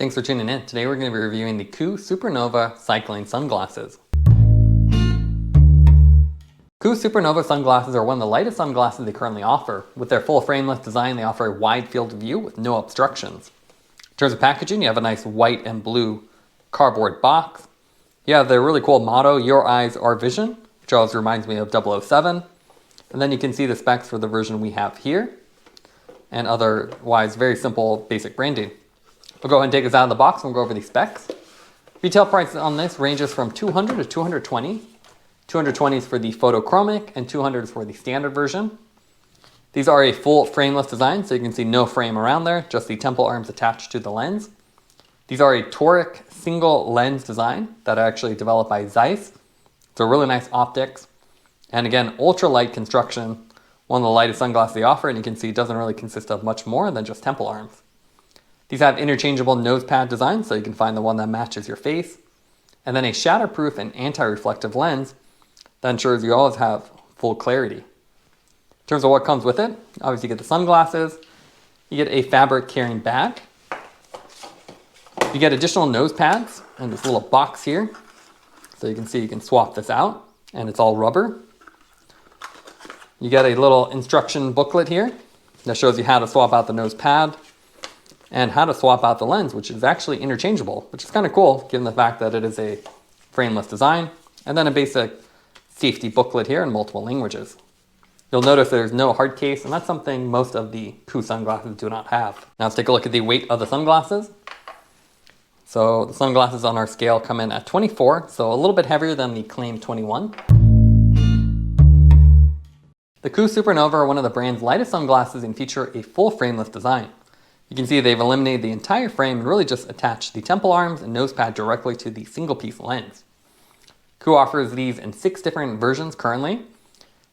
Thanks for tuning in. Today we're going to be reviewing the KOO Supernova cycling sunglasses. KOO Supernova sunglasses are one of the lightest sunglasses they currently offer. With their full frameless design, they offer a wide field of view with no obstructions. In terms of packaging, you have a nice white and blue cardboard box. You have their really cool motto, "Your eyes, our vision," which always reminds me of 007. And then you can see the specs for the version we have here, and otherwise very simple basic branding. We'll go ahead and take this out of the box and we'll go over the specs. Retail price on this ranges from $200 to $220. $220 is for the Photochromic and $200 is for the standard version. These are a full frameless design, so you can see no frame around there, just the temple arms attached to the lens. These are a toric single lens design that are actually developed by Zeiss. So really nice optics. And again, ultra light construction, one of the lightest sunglasses they offer, and you can see it doesn't really consist of much more than just temple arms. These have interchangeable nose pad design, so you can find the one that matches your face. And then a shatter-proof and anti-reflective lens that ensures you always have full clarity. In terms of what comes with it, obviously you get the sunglasses, you get a fabric carrying bag, you get additional nose pads and this little box here. So you can see you can swap this out and it's all rubber. You get a little instruction booklet here that shows you how to swap out the nose pad and how to swap out the lens, which is actually interchangeable, which is kind of cool given the fact that it is a frameless design. And then a basic safety booklet here in multiple languages. You'll notice there's no hard case, and that's something most of the KOO sunglasses do not have. Now let's take a look at the weight of the sunglasses. So the sunglasses on our scale come in at 24, so a little bit heavier than the claimed 21. The KOO Supernova are one of the brand's lightest sunglasses and feature a full frameless design. You can see they've eliminated the entire frame and really just attached the temple arms and nose pad directly to the single piece lens. KOO offers these in 6 different versions currently.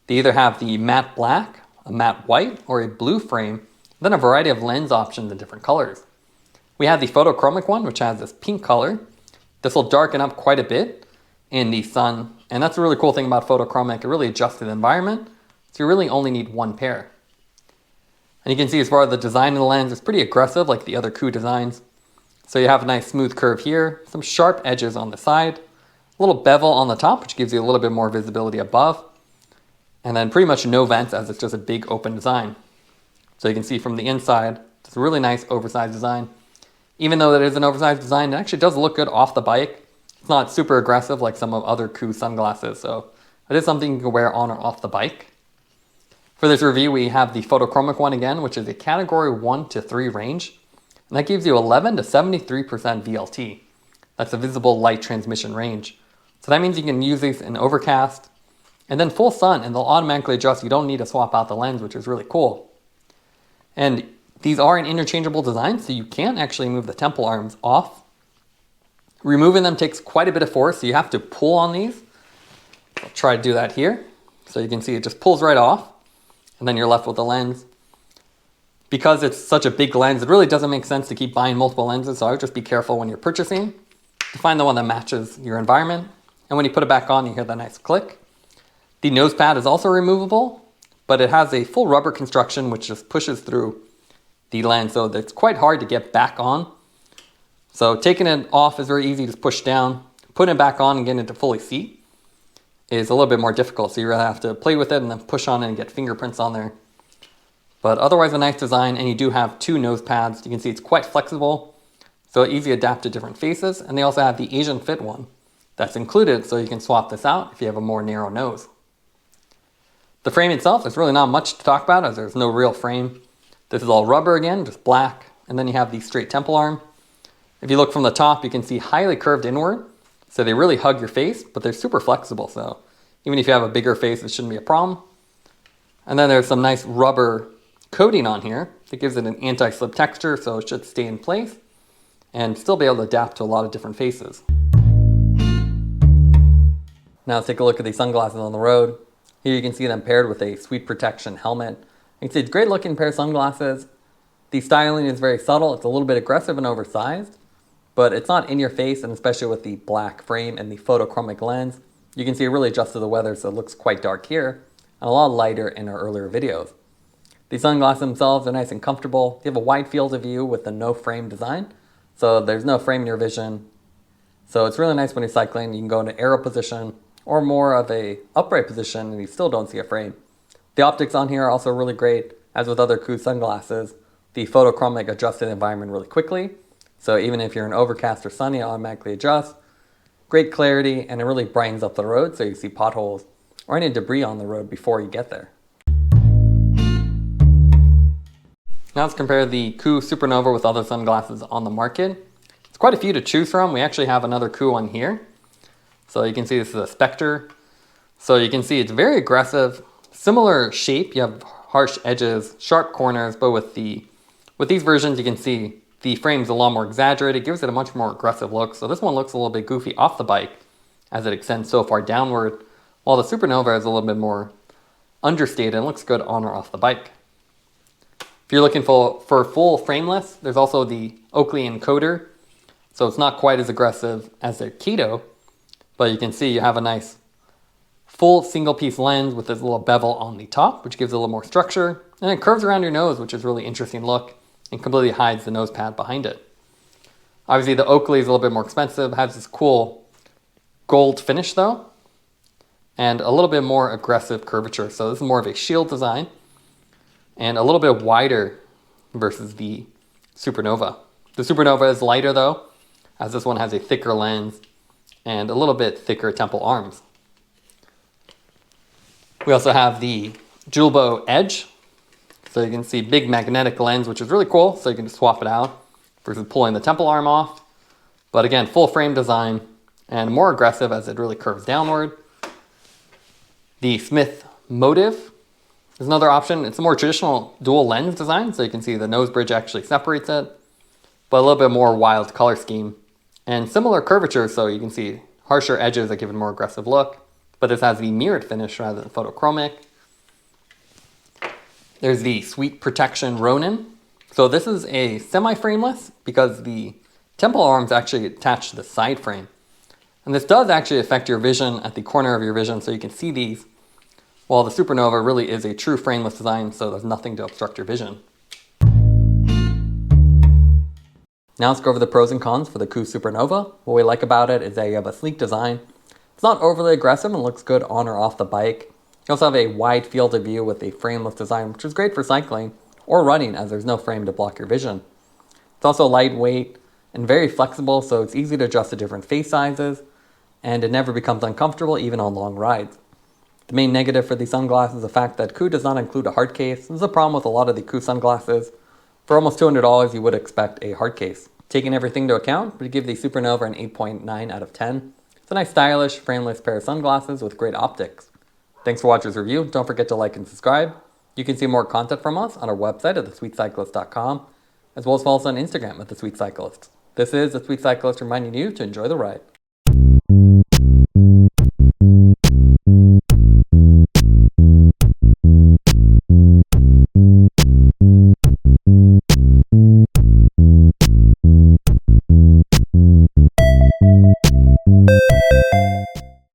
They either have the matte black, a matte white, or a blue frame, then a variety of lens options in different colors. We have the Photochromic one, which has this pink color. This will darken up quite a bit in the sun, and that's a really cool thing about Photochromic. It really adjusts to the environment, so you really only need one pair. And you can see as far as the design of the lens, it's pretty aggressive like the other KOO designs. So you have a nice smooth curve here, some sharp edges on the side, a little bevel on the top, which gives you a little bit more visibility above, and then pretty much no vents as it's just a big open design. So you can see from the inside, it's a really nice oversized design. Even though it is an oversized design, it actually does look good off the bike. It's not super aggressive like some of other KOO sunglasses, so it is something you can wear on or off the bike. For this review, we have the Photochromic one again, which is a category 1 to 3 range, and that gives you 11 to 73% VLT. That's a visible light transmission range. So that means you can use these in overcast and then full sun, and they'll automatically adjust. You don't need to swap out the lens, which is really cool. And these are an interchangeable design, so you can actually move the temple arms off. Removing them takes quite a bit of force, so you have to pull on these. I'll try to do that here. So you can see it just pulls right off, and then you're left with the lens. Because it's such a big lens, it really doesn't make sense to keep buying multiple lenses, so I would just be careful when you're purchasing to find the one that matches your environment. And when you put it back on, you hear that nice click. The nose pad is also removable, but it has a full rubber construction which just pushes through the lens, so it's quite hard to get back on. So taking it off is very easy, just push down. Putting it back on and getting it to fully see is a little bit more difficult, so you really have to play with it and then push on it and get fingerprints on there. But otherwise a nice design, and you do have 2 nose pads. You can see it's quite flexible, so easy to adapt to different faces. And they also have the Asian fit one that's included, so you can swap this out if you have a more narrow nose. The frame itself is really not much to talk about as there's no real frame. This is all rubber again, just black, and then you have the straight temple arm. If you look from the top, you can see highly curved inward, so they really hug your face, but they're super flexible, so even if you have a bigger face, it shouldn't be a problem. And then there's some nice rubber coating on here that gives it an anti-slip texture, so it should stay in place and still be able to adapt to a lot of different faces. Now let's take a look at these sunglasses on the road. Here you can see them paired with a sweet protection helmet. You can see it's a great looking pair of sunglasses. The styling is very subtle. It's a little bit aggressive and oversized, but it's not in your face, and especially with the black frame and the photochromic lens, you can see it really adjusts to the weather, so it looks quite dark here and a lot lighter in our earlier videos. The sunglasses themselves are nice and comfortable. They have a wide field of view with the no frame design, so there's no frame in your vision. So it's really nice when you're cycling. You can go into aero position or more of a upright position and you still don't see a frame. The optics on here are also really great. As with other KOO sunglasses, the photochromic adjusts to the environment really quickly. So even if you're in overcast or sunny, it automatically adjusts. Great clarity, and it really brightens up the road so you see potholes or any debris on the road before you get there. Now let's compare the KOO Supernova with other sunglasses on the market. It's quite a few to choose from. We actually have another KOO one here. So you can see this is a Spectro. So you can see it's very aggressive, similar shape. You have harsh edges, sharp corners, but with these versions you can see the frame's a lot more exaggerated. It gives it a much more aggressive look. So this one looks a little bit goofy off the bike as it extends so far downward, while the Supernova is a little bit more understated and looks good on or off the bike. If you're looking for full frameless, there's also the Oakley Encoder. So it's not quite as aggressive as the KOO, but you can see you have a nice full single piece lens with this little bevel on the top, which gives it a little more structure. And it curves around your nose, which is really interesting look, and completely hides the nose pad behind it. Obviously the Oakley is a little bit more expensive, has this cool gold finish though, and a little bit more aggressive curvature. So this is more of a shield design and a little bit wider versus the Supernova. The Supernova is lighter though, as this one has a thicker lens and a little bit thicker temple arms. We also have the Julbo Edge. So you can see big magnetic lens, which is really cool. So you can just swap it out versus pulling the temple arm off. But again, full frame design and more aggressive as it really curves downward. The Smith Motive is another option. It's a more traditional dual lens design. So you can see the nose bridge actually separates it, but a little bit more wild color scheme and similar curvature. So you can see harsher edges that give it a more aggressive look, but this has the mirrored finish rather than photochromic. There's the Sweet Protection Ronin. So this is a semi-frameless because the temple arms actually attach to the side frame. And this does actually affect your vision at the corner of your vision so you can see these, while the Supernova really is a true frameless design, so there's nothing to obstruct your vision. Now let's go over the pros and cons for the KOO Supernova. What we like about it is that you have a sleek design. It's not overly aggressive and looks good on or off the bike. You also have a wide field of view with a frameless design, which is great for cycling or running as there's no frame to block your vision. It's also lightweight and very flexible, so it's easy to adjust to different face sizes, and it never becomes uncomfortable even on long rides. The main negative for these sunglasses is the fact that KOO does not include a hard case. This is a problem with a lot of the KOO sunglasses. For almost $200, you would expect a hard case. Taking everything into account, we give the Supernova an 8.9 out of 10. It's a nice stylish, frameless pair of sunglasses with great optics. Thanks for watching this review. Don't forget to like and subscribe. You can see more content from us on our website at thesweetcyclist.com, as well as follow us on Instagram at thesweetcyclist. This is The Sweet Cyclist reminding you to enjoy the ride.